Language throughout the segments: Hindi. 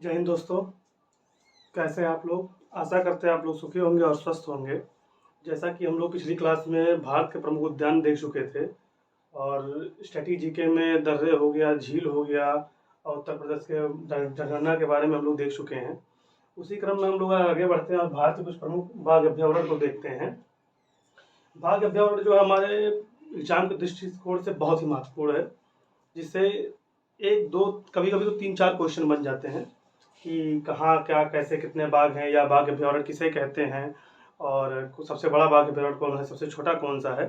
जय हिंद दोस्तों। कैसे हैं आप लोग? आशा करते हैं आप लोग सुखी होंगे और स्वस्थ होंगे। जैसा कि हम लोग पिछली क्लास में भारत के प्रमुख उद्यान देख चुके थे और स्टैटिक जीके में दर्रे हो गया, झील हो गया और उत्तर प्रदेश के जनगणना के बारे में हम लोग देख चुके हैं। उसी क्रम में हम लोग आगे बढ़ते हैं और भारत के कुछ प्रमुख बाघ अभ्यारण्य को देखते हैं। बाघ अभ्यारण्य जो हमारे एग्जाम के दृष्टिकोण से बहुत ही महत्वपूर्ण है, जिससे एक दो कभी कभी तो 3-4 क्वेश्चन बन जाते हैं कि कहाँ क्या कैसे कितने बाघ हैं या बाघ अभ्यारण्य किसे कहते हैं और सबसे बड़ा बाघ अभ्यारण्य कौन है, सबसे छोटा कौन सा है।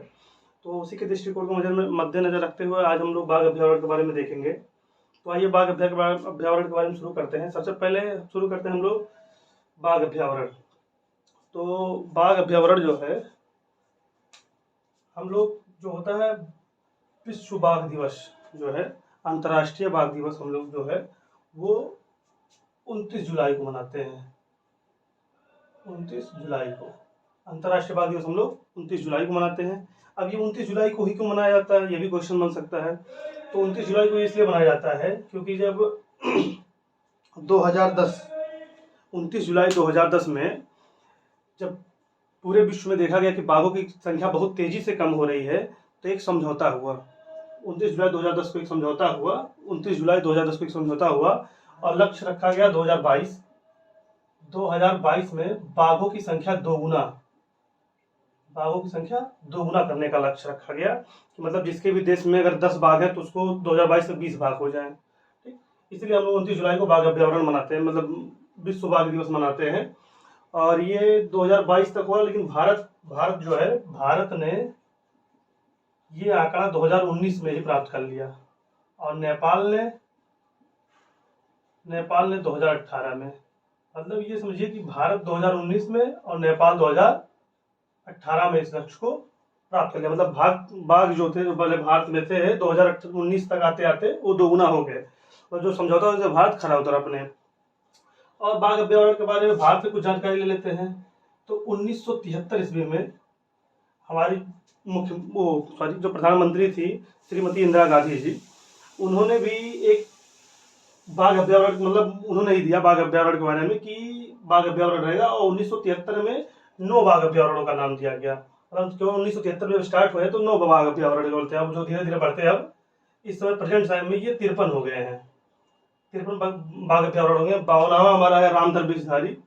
तो उसी के दृष्टिकोण को मद्देनजर रखते हुए आज हम लोग बाघ अभ्यारण्य के बारे में देखेंगे। तो आइए बाघ अभ्यारण्य के बारे में शुरू करते हैं। सबसे पहले शुरू करते हैं हम लोग बाघ अभ्यारण्य। तो बाघ अभ्यारण्य जो है, हम लोग जो होता है विश्व बाघ दिवस जो है, अंतर्राष्ट्रीय बाघ दिवस हम लोग जो है वो 29 जुलाई को मनाते हैं। 29 जुलाई को अंतर्राष्ट्रीय बाघ दिवस हम लोग 29 जुलाई को मनाते हैं। अब ये 29 जुलाई को ही क्यों मनाया जाता है, ये भी क्वेश्चन बन सकता है। तो 29 जुलाई को इसलिए मनाया जाता है क्योंकि जब 2010 29 जुलाई 2010 में जब पूरे विश्व में देखा गया कि बाघों की संख्या बहुत तेजी से कम हो रही है, तो एक समझौता हुआ। 29 जुलाई 2010 को एक समझौता हुआ 29 जुलाई 2010 को एक समझौता हुआ और लक्ष्य रखा गया 2022 में बाघों की संख्या दोगुना करने का लक्ष्य रखा गया कि मतलब जिसके भी देश में अगर 10 बाघ है तो उसको 2022 में 20 बाघ हो जाए। ठीक, इसलिए हम लोग 29 जुलाई को बाघ अभ्यारण्य मनाते हैं, मतलब विश्व बाघ दिवस मनाते हैं। और ये 2022 तक हुआ, लेकिन भारत जो है, भारत ने ये आंकड़ा 2019 में ही प्राप्त कर लिया और नेपाल ने 2018 में। मतलब ये समझिए कि भारत 2019 में और नेपाल 2018 में इस लक्ष्य को प्राप्त कर लिया। मतलब बाघ जो थे, जो पहले भारत में थे, 2019 तक आते आते वो दोगुना हो गए और जो समझौता हुआ भारत खड़ा उतरा अपने। और बाघ अभ्यारण्य के बारे में भारत से कुछ जानकारी ले लेते हैं। तो 1973 ईस्वी में हमारी जो प्रधानमंत्री थी श्रीमती इंदिरा गांधी जी, उन्होंने भी एक बाघ अभ्यारण्य, मतलब उन्होंने ही दिया बाघ अभ्यारण्य के बारे में कि बाघ अभ्यारण्य रहेगा और 1973 में 9 बाघ अभ्यारण्यों का नाम दिया गया। मतलब क्यों 1973 में स्टार्ट हुए तो 9 बाघ अभ्यारण्य बोलते हैं। अब जो धीरे धीरे बढ़ते हैं, अब इस समय प्रेजेंट टाइम में ये 53 हो गए हैं। 53 बाघ अभ्यारण्य हो गए। 52वां हमारा है रामधर विषधारी,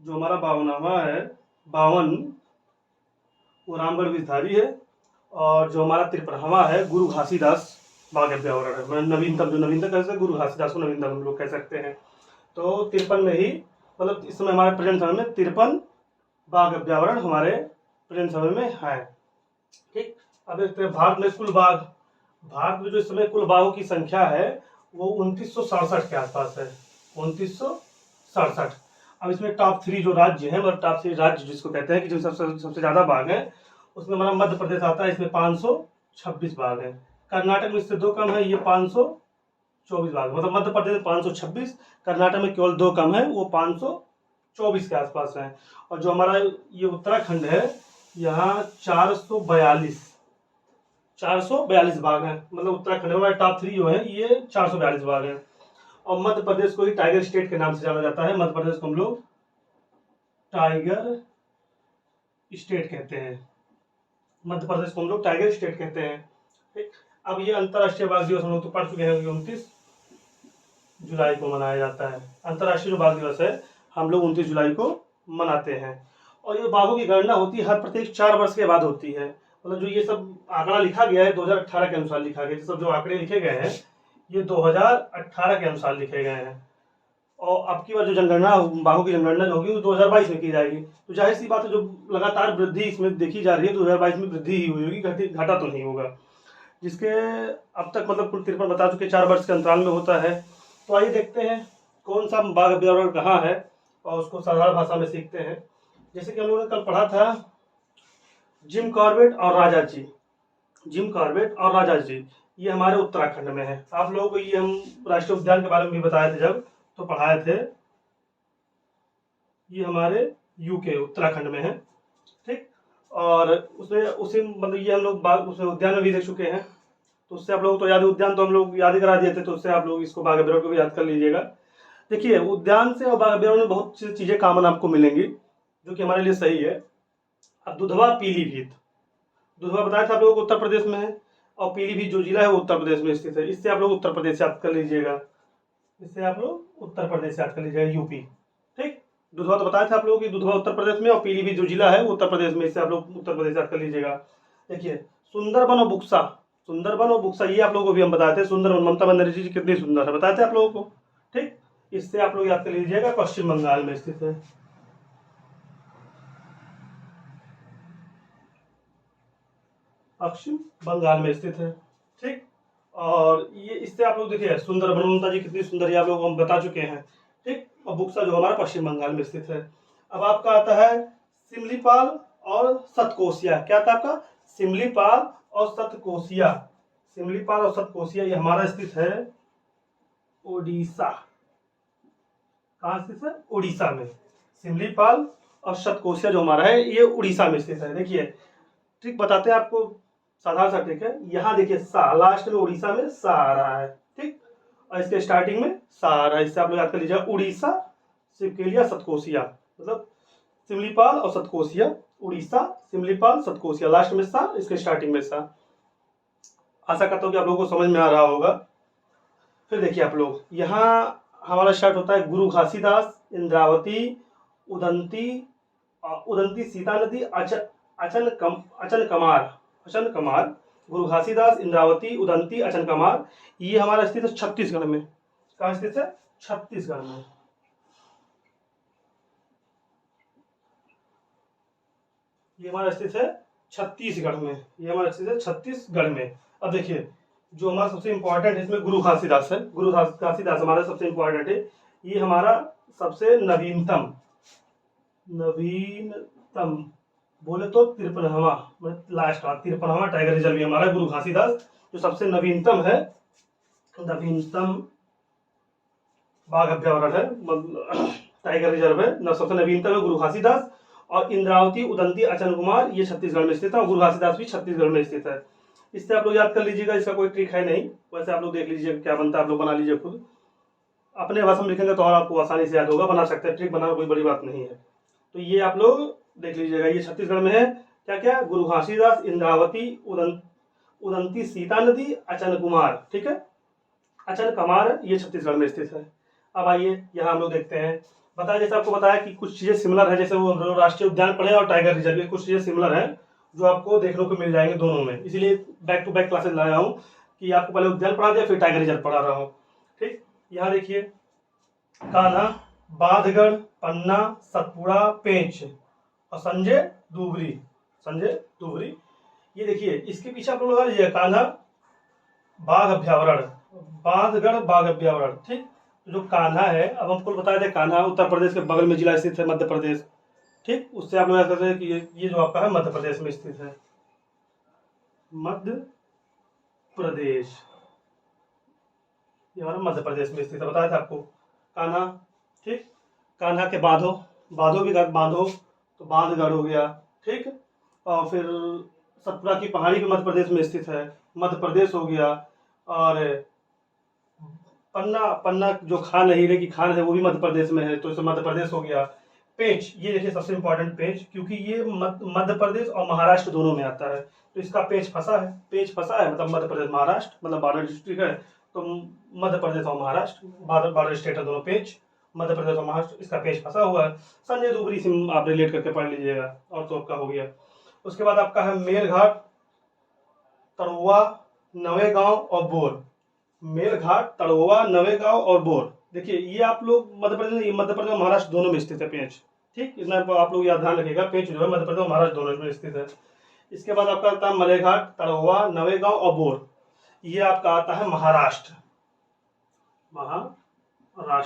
जो हमारा 52वां है 52 वो रामगढ़ विषधारी है। और जो हमारा 53वां है गुरु घासीदास बाघ अभ्यारण्य है, नवीनतम कैसे गुरु घासीदास को नवीनतम हम लोग कह सकते हैं। तो 53 में ही, मतलब इस समय हमारे प्रेजेंट समय में 53 बाघ अभ्यारण्य हमारे प्रेजेंट समय में है। ठीक, अब देखते हैं भारत में जो इस समय कुल बाघों की संख्या है वो 2967 के आसपास है, 2967। अब इसमें टॉप 3 जो राज्य हैं, मतलब टॉप 3 राज्य जिसको कहते हैं कि जो सबसे ज्यादा बाघ है, उसमें हमारा मध्य प्रदेश आता है, इसमें 526 बाघ है। कर्नाटक में इससे 2 कम है, ये 524 बाघ। मतलब मध्य प्रदेश में 526, कर्नाटक में केवल 2 कम है, वो 524 के आसपास है। और जो हमारा ये उत्तराखंड है, यहाँ 442 बाघ हैं। मतलब उत्तराखंड में हमारे टॉप 3 जो है ये 442 बाघ हैं। और मध्य प्रदेश को ही टाइगर स्टेट के नाम से जाना जाता है। मध्य प्रदेश को हम लोग टाइगर स्टेट कहते हैं। मध्य प्रदेश को हम लोग टाइगर स्टेट कहते हैं। ठीक, अब ये अंतर्राष्ट्रीय बाघ दिवस हम लोग तो पढ़ चुके हैं, 29 जुलाई को मनाया जाता है। अंतर्राष्ट्रीय जो बाघ दिवस है हम लोग 29 जुलाई को मनाते हैं। और ये बाघों की गणना होती है हर प्रत्येक 4 वर्ष के बाद होती है। मतलब जो ये सब आंकड़ा लिखा गया है 2018 के अनुसार लिखा गया है। सब जो आंकड़े लिखे गए हैं ये 2018 के अनुसार लिखे गए हैं। और अब की बार जो जनगणना बाघों की जनगणना जो होगी वो 2022 में की जाएगी। तो जाहिर सी बात है, जो लगातार वृद्धि इसमें देखी जा रही है 2022 में वृद्धि ही हुई होगी, घटा तो नहीं होगा। जिसके अब तक मतलब कुल 53 बता चुके, 4 वर्ष के अंतराल में होता है। तो आइए देखते हैं कौन सा बाघ अभ्यारण्य कहाँ है और उसको साधारण भाषा में सीखते हैं। जैसे कि हम लोगों ने कल पढ़ा था जिम कॉर्बेट और राजा जी, ये हमारे उत्तराखंड में है। आप लोगों को ये हम राष्ट्रीय उद्यान के बारे में भी बताए थे जब, तो पढ़ाए थे। ये हमारे यूके उत्तराखंड में है। ठीक, और उसमें उसी मतलब ये हम लोग उसमें उद्यान में भी देख चुके हैं। तो उससे आप लोग तो याद, उद्यान तो हम लोग याद ही करा दिए थे, तो उससे आप लोग इसको बाघ अभ्यारण्य को भी याद कर लीजिएगा। देखिए उद्यान से और बाग अभ्यारण्य में बहुत सी चीजें कॉमन आपको मिलेंगी जो कि हमारे लिए सही है। अब दुधवा पीलीभीत, दुधवा बताया था आप लोगों को उत्तर प्रदेश में है, और पीलीभीत जो जिला है वो उत्तर प्रदेश में स्थित है। इससे आप लोग उत्तर प्रदेश याद कर लीजिएगा, इससे आप लोग उत्तर प्रदेश याद कर लीजिएगा, यूपी। ठीक, दुधवा तो बताया था आप लोगों की दुधवा उत्तर प्रदेश में, और पीलीभीत जो जिला है वो उत्तर प्रदेश में, इससे आप लोग उत्तर प्रदेश याद कर लीजिएगा। देखिए सुंदरबन और बुक्सा, सुंदरबन और बुक्सा ये आप लोगों को भी हम बताए थे। सुंदरबन ममता बनर्जी जी कितनी सुंदर है बताए थे आप लोगों को। ठीक, इससे आप लोग याद कर लीजिएगा, पश्चिम बंगाल में स्थित है। पश्चिम बंगाल में स्थित है। ठीक, और ये इससे आप लोग देखिए सुंदरबन ममता जी कितनी सुंदर है आप लोग हम बता चुके हैं। ठीक, और बुक्सा जो हमारा पश्चिम बंगाल में स्थित है। अब आपका आता है सिमलीपाल और सतकोसिया। क्या था आपका? सिमलीपाल और सतकोसिया। सिमलीपाल और सतकोसिया ये हमारा स्थित है ओडिशा। कहाँ स्थित है? उड़ीसा में। सिमलीपाल और सतकोसिया जो हमारा है ये उड़ीसा में स्थित है। देखिए ट्रिक बताते हैं आपको, साधारण सा ट्रिक है। यहाँ देखिए सा, लास्ट में उड़ीसा में सा आ रहा है। ठीक, और इसके स्टार्टिंग में सा आ रहा है। इससे आप लोग याद कर लीजिए उड़ीसा, सिमकेलिया, सतकोसिया, मतलब सिमलीपाल और सतकोसिया, उड़ीसा, सिमलीपाल, सतकोसिया, लास्ट में सा, इसके स्टार्टिंग में सा। आशा करता हूँ कि आप लोगों को समझ में आ रहा होगा। फिर देखिए आप लोग यहाँ हमारा स्टार्ट होता है गुरु घासीदास, इंद्रावती, उदंती, उदंती सीता नदी, अचन कमार, गुरु घासीदास, इंद्रावती, उदंती, अचन कमार। ये हमारा स्थित है छत्तीसगढ़ में। कहाँ स्थित है? छत्तीसगढ़ में। ये हमारा स्थित है छत्तीसगढ़ में। ये हमारा स्थित है छत्तीसगढ़ में। अब देखिए जो हमारा सबसे इंपॉर्टेंट है इसमें गुरु घासीदास है। गुरु घासीदास हमारा सबसे इंपॉर्टेंट है। ये हमारा सबसे नवीनतम बोले तो 53वां, लास्ट का 53वां टाइगर रिजर्व भी हमारा गुरु घासीदास जो सबसे नवीनतम है, नवीनतम बाघ अभ्यारण्य है, टाइगर रिजर्व है न, सबसे नवीनतम है गुरु घासीदास। और इंद्रावती, उदंती, अचन कुमार ये छत्तीसगढ़ में स्थित है, और गुरु घासीदास भी छत्तीसगढ़ में स्थित है। इससे आप लोग याद कर लीजिएगा, इसका कोई ट्रिक है नहीं। वैसे आप लोग देख लीजिए क्या बनता है, आप लोग बना लीजिए खुद। अपने भाषा में लिखेंगे तो और आपको आसानी से याद होगा, बना सकते हैं। ट्रिक बनाना कोई बड़ी बात नहीं है। तो ये आप लोग देख लीजिएगा, ये छत्तीसगढ़ में है। क्या क्या? गुरु घासीदास, इंद्रावती, उदंती सीता नदी, अचन कुमार। ठीक है, अचन कमार ये छत्तीसगढ़ में स्थित है। अब आइए यहाँ हम लोग देखते हैं। बताया जैसे आपको बताया कि कुछ चीजें सिमिलर है, जैसे वो राष्ट्रीय उद्यान पढ़े और टाइगर रिजर्व, ये कुछ चीजें सिमिलर है जो आपको देखने को मिल जाएंगे दोनों में। इसीलिए बैक टू बैक क्लासेस लाया हूँ कि आपको पहले उद्यान पढ़ा दिया फिर टाइगर रिजर्व पढ़ा रहा हूँ। ठीक, यहाँ देखिए कान्हा, बांधगढ़, पन्ना, सतपुड़ा, पेंच और संजय दुबरी। ये देखिए इसके पीछे आप लोग लगा लीजिए कान्हा बाघ अभ्यावरण, बांधगढ़ बाघ अभ्यावरण। ठीक, जो कान्हा है, अब हमको बताया था कान्हा उत्तर प्रदेश के बगल में जिला स्थित है, मध्य प्रदेश। ठीक, उससे आप लोग याद करते हैं कि ये जो आपका है मध्य प्रदेश में स्थित है, मध्य प्रदेश, ये हमारा मध्य प्रदेश में स्थित है, बताया था आपको कान्हा। ठीक, कान्हा के बांधो भी बांधो तो बांधगढ़ हो गया। ठीक, और फिर सतपुड़ा की पहाड़ी भी मध्य प्रदेश में स्थित है, मध्य प्रदेश हो गया। और पन्ना जो खान है, हीरे की खान है, वो भी मध्य प्रदेश में है, तो इसे मध्य प्रदेश हो गया। पेंच, ये देखिए सबसे इंपॉर्टेंट पेंच, क्योंकि ये मध्य प्रदेश और महाराष्ट्र दोनों में आता है, तो इसका पेंच फंसा है, मतलब मध्य प्रदेश महाराष्ट्र, मतलब बॉर्डर डिस्ट्रिक्ट है, तो मध्य प्रदेश और महाराष्ट्र बॉर्डर स्टेट है दोनों। पेंच मध्य प्रदेश और महाराष्ट्र, इसका पेंच फंसा हुआ है। संजय दुबरी से आप रिलेट करके पढ़ लीजिएगा, और तो आपका हो गया। उसके बाद आपका है मेलघाट, तड़ोवा, नवेगांव और बोर। मेलघाट, तड़ोवा, नवेगांव और बोर। देखिए ये आप लोग मध्य प्रदेश और महाराष्ट्र दोनों में स्थित है पेंच। ठीक, इतना आप लोग याद ध्यान रखिएगा, पेंच जो है मध्य प्रदेश और महाराष्ट्र दोनों में स्थित है। इसके बाद आपका आता है मलेघाट, तड़ोवा, नवेगांव और बोर, ये आपका आता है महाराष्ट्र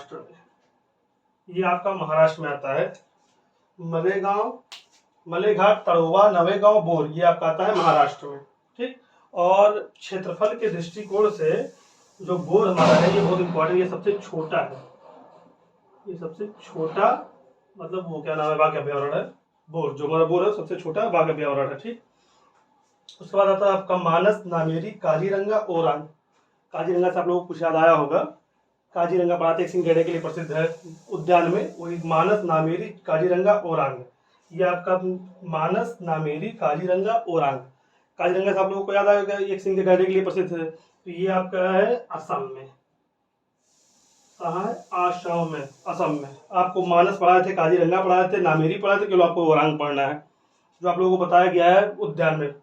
में, ये आपका महाराष्ट्र में आता है। मलेघाट, तड़ोवा, नवेगांव, बोर, ये आपका आता है महाराष्ट्र में। ठीक, और क्षेत्रफल के दृष्टिकोण से जो बोर हमारा है ये बहुत इंपॉर्टेंट, ये सबसे छोटा है, ये सबसे छोटा, मतलब वो क्या नाम है, बाघ अभ्यारण्य है बोर, जो हमारा बोर है सबसे छोटा बाघ अभ्यारण्य है। ठीक, उसके बाद आता है आपका मानस, नामेरी, काजीरंगा, ओरान। काजीरंगा से आप लोगों को कुछ याद आया होगा। काजीरंगा पढ़ा थे, एक सिंह गैंडे के लिए प्रसिद्ध है उद्यान में, वही मानस, नामेरी, काजीरंगा, ओरांग। ये आपका मानस, नामेरी, काजीरंगा, ओरांग। काजीरंगा से आप लोगों को याद आएगा एक सिंह गैंडे के लिए प्रसिद्ध है, तो ये आपका है असम में। कहाँ है? आसाम में, असम में। आपको मानस पढ़ाए थे, काजीरंगा पढ़ाए थे, नामेरी पढ़ाए थे, केवल आपको ओरांग पढ़ना है, जो आप लोगों को बताया गया है उद्यान में।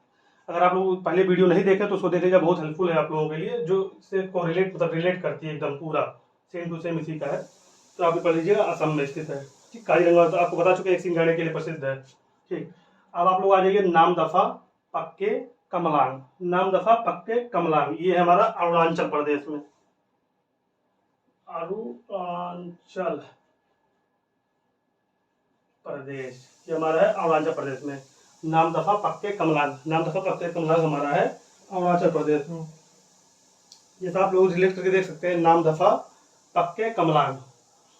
अगर आप लोग पहले वीडियो नहीं देखे तो उसको देख लीजिए, बहुत हेल्पफुल है आप लोगों के लिए, जो इससे को रिलेट करती है एकदम पूरा सेम टू सेम इसी का है। तो आप पढ़ लीजिएगा, असम में स्थित है। ठीक, काजीरंगा तो आपको बता चुके एक सिंह गैंडे के लिए प्रसिद्ध है। ठीक, अब आप लोग आ जाइए नामदफा, पक्के, कमलांग। नामदफा, पक्के, कमलांग, ये है हमारा अरुणाचल प्रदेश में। अरुणाचल प्रदेश, ये हमारा है अरुणाचल प्रदेश में। नामदफा, पक्के, कमलांग, नामदफा, पक्के, कमलांग हमारा है अरुणाचल प्रदेश में। जैसा आप लोग रिलेट करके देख सकते हैं, नामदफा, पक्के, कमलांग।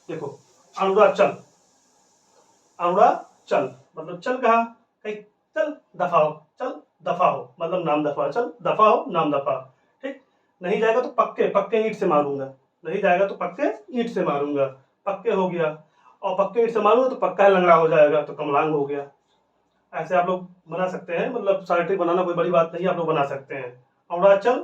देखो, अरुणाचल, अरुणाचल मतलब चल कहा, कहीं चल दफा हो, चल दफा हो, मतलब नाम दफा, चल दफा हो, नाम दफा। ठीक, नहीं जाएगा तो पक्के, पक्के ईंट से मारूंगा, नहीं जाएगा तो पक्के ईंट से मारूंगा, पक्के हो गया। और पक्के ईंट से मारूंगा तो पक्का लंगड़ा हो जाएगा, तो कमलांग हो गया। ऐसे आप लोग बना सकते हैं, मतलब सार्टिक बनाना कोई बड़ी बात नहीं, आप लोग बना सकते हैं। अरुणाचल,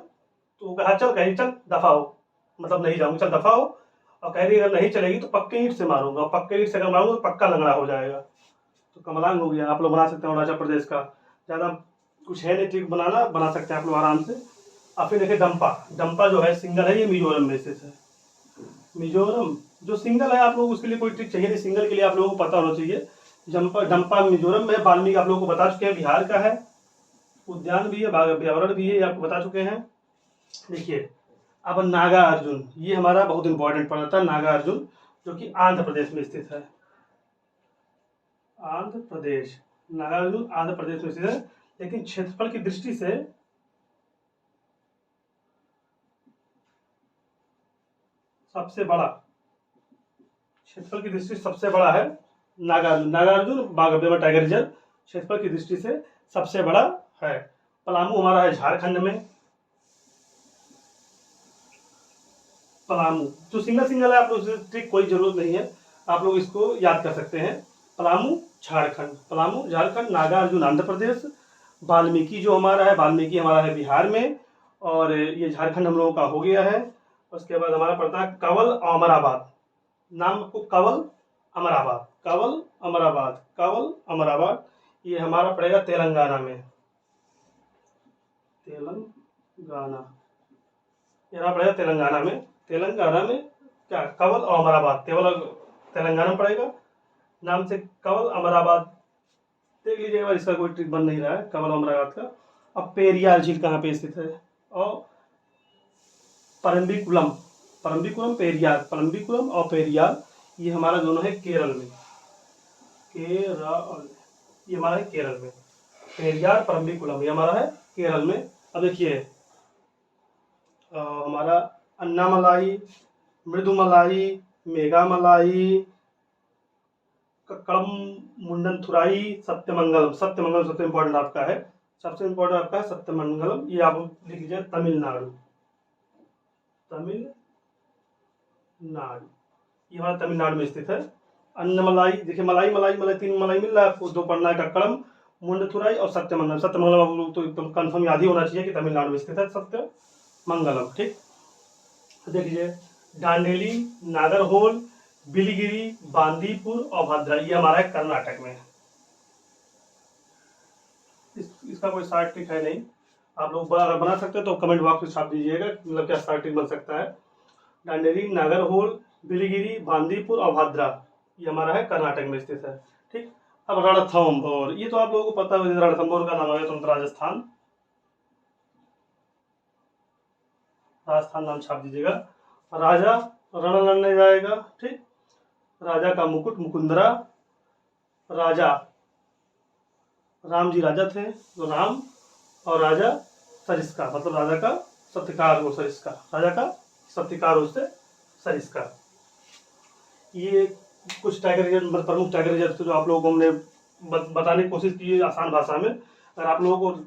तो कहा चल, कहीं चल दफा हो, मतलब नहीं जाऊंगा, चल दफा हो। और कह रही अगर नहीं चलेगी तो पक्के ईंट से मारूंगा, पक्के ईंट से अगर मारूंगा तो पक्का लंगड़ा हो जाएगा, तो कमलांग हो गया। आप लोग बना सकते हैं अरुणाचल प्रदेश का, ज़्यादा कुछ है नहीं, ट्रिक बनाना, बना सकते हैं आप लोग आराम से। और फिर देखिए डंपा, डंपा जो है सिंगल है, ये मिजोरम में स्थित है। मिजोरम जो सिंगल है, आप लोग उसके लिए कोई ट्रिक चाहिए नहीं, सिंगल के लिए आप लोगों को पता होना चाहिए। डंपा मिजोरम में, वाल्मीकि आप लोगों को बता चुके हैं, बिहार का है, उद्यान भी है, पर्यावरण भी है, ये आपको बता चुके हैं। देखिए अब नागा अर्जुन, ये हमारा बहुत इंपॉर्टेंट पड़ता है, नागा अर्जुन, जो कि आंध्र प्रदेश में स्थित है। आंध्र प्रदेश, नागार्जुन आंध्र प्रदेश में स्थित है, लेकिन क्षेत्रफल की दृष्टि से सबसे बड़ा, क्षेत्रफल की दृष्टि से सबसे बड़ा है नागार्जुन। नागार्जुन बाघ टाइगर रिजर्व क्षेत्रफल की दृष्टि से सबसे बड़ा है। पलामू हमारा है झारखंड में। पलामू जो सिंगल सिंगल है, आप लोग ट्रिक कोई जरूरत नहीं है, आप लोग इसको याद कर सकते हैं। पलामू झारखंड, पलामू झारखंड, नागार्जुन आंध्र प्रदेश, वाल्मीकि जो हमारा है, वाल्मीकि हमारा है बिहार में, और ये झारखंड हम लोगों का हो गया है। उसके बाद हमारा पड़ता है कंवल और अमराबाद। नाम को कंवल अमराबाद, कंवल अमराबाद, कंवल अमराबाद, ये हमारा पड़ेगा तेलंगाना में। तेलंगाना, यहाँ पड़ेगा तेलंगाना में। तेलंगाना में क्या, कंवल और अमराबाद, केवल तेलंगाना में पड़ेगा, नाम से कंवल अमराबाद। देख लीजिएगा, इसका कोई ट्रिक बन नहीं रहा है कंवल अमराबाद का। अब पेरियार झील कहाँ पे स्थित है, और परम्बिकुलम, परम्बिकुलम, पेरियार, परम्बिकुलम और पेरियार, ये हमारा दोनों है केरल में। केरल, ये हमारा है केरल में। पेरियार, परम्बिकुलम, ये हमारा है केरल में। अब देखिए हमारा अन्नामलाई, मृदुमलाई, मेघामलाई, कक्कड़म, मुंडनथुराई, सत्यमंगलम। सत्यमंगलम सबसे इंपॉर्टेंट आपका है, सबसे इंपॉर्टेंट आपका है सत्यमंगलम, ये आप लिख लीजिए, तमिलनाडु। तमिलनाडु, ये हमारा तमिलनाडु में स्थित है। अन्नमलाई, देखिए मलाई, मलाई, मलाई, तीन मलाई मिल रहा है आपको, दो पढ़ना है, कक्कड़म, मुंडथुराई और सत्यमंगलम। सत्यमंगलम आप लोग तो एकदम कंफर्म याद ही होना चाहिए कि तमिलनाडु में स्थित है सत्यमंगलम। ठीक, देख लीजिए डांडेली, नागरहोल, बिलिगिरी, बांदीपुर और भद्रा, ये हमारा है कर्नाटक में। इसका कोई शार्ट ट्रिक है नहीं, आप लोग अगर बना सकते हैं तो कमेंट बॉक्स में छाप दीजिएगा, मतलब क्या शार्ट ट्रिक बन सकता है। डांडेली, नागरहोल, बिलिगिरी, बांदीपुर और भद्रा, ये हमारा है कर्नाटक में स्थित है। ठीक, अब रणथंभौर, ये तो आप लोगों को पता है, रणथंभौर का नाम है तुरंत राजस्थान, राजस्थान नाम छाप दीजिएगा। राजा रण लड़ने जाएगा। ठीक, राजा का मुकुट मुकुंदरा, राजा राम जी राजा थे, तो राम, और राजा सरिस्का, मतलब राजा का सत्कार हो, सरिस्का, राजा का सत्कार हो उससे सरिस्का। ये कुछ टाइगर रिजर्व, प्रमुख टाइगर रिजर्व जो आप लोगों को हमने बताने की कोशिश की है आसान भाषा में। अगर आप लोगों को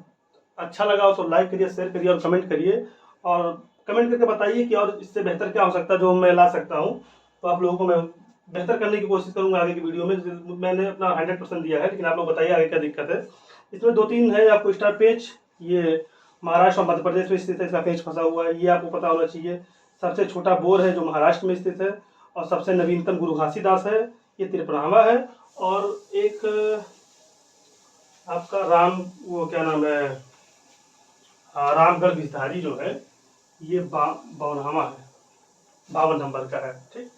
अच्छा लगा हो तो लाइक करिए, शेयर करिए और कमेंट करिए, और कमेंट करके बताइए कि और इससे बेहतर क्या हो सकता है जो मैं ला सकता हूँ, तो आप लोगों को मैं बेहतर करने की कोशिश करूंगा आगे की वीडियो में। मैंने अपना 100% दिया है, लेकिन आप लोग बताइए आगे क्या दिक्कत है। इसमें 2-3 है आपको स्टार पेज, ये महाराष्ट्र और मध्य प्रदेश में स्थित है, इसका पेज फंसा हुआ है, ये आपको पता होना चाहिए। सबसे छोटा बोर है जो महाराष्ट्र में स्थित है, और सबसे नवीनतम गुरु घासीदास है, ये त्रिपुरावा है। और एक आपका वो क्या नाम है, हाँ, रामगढ़ गिरधारी जो है, ये 52वां है, 52 नंबर का है। ठीक,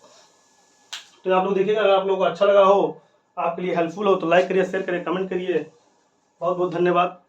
तो आप लोग देखिएगा, अगर आप लोगों को अच्छा लगा हो, आपके लिए हेल्पफुल हो, तो लाइक करिए, शेयर करिए, कमेंट करिए। बहुत बहुत धन्यवाद।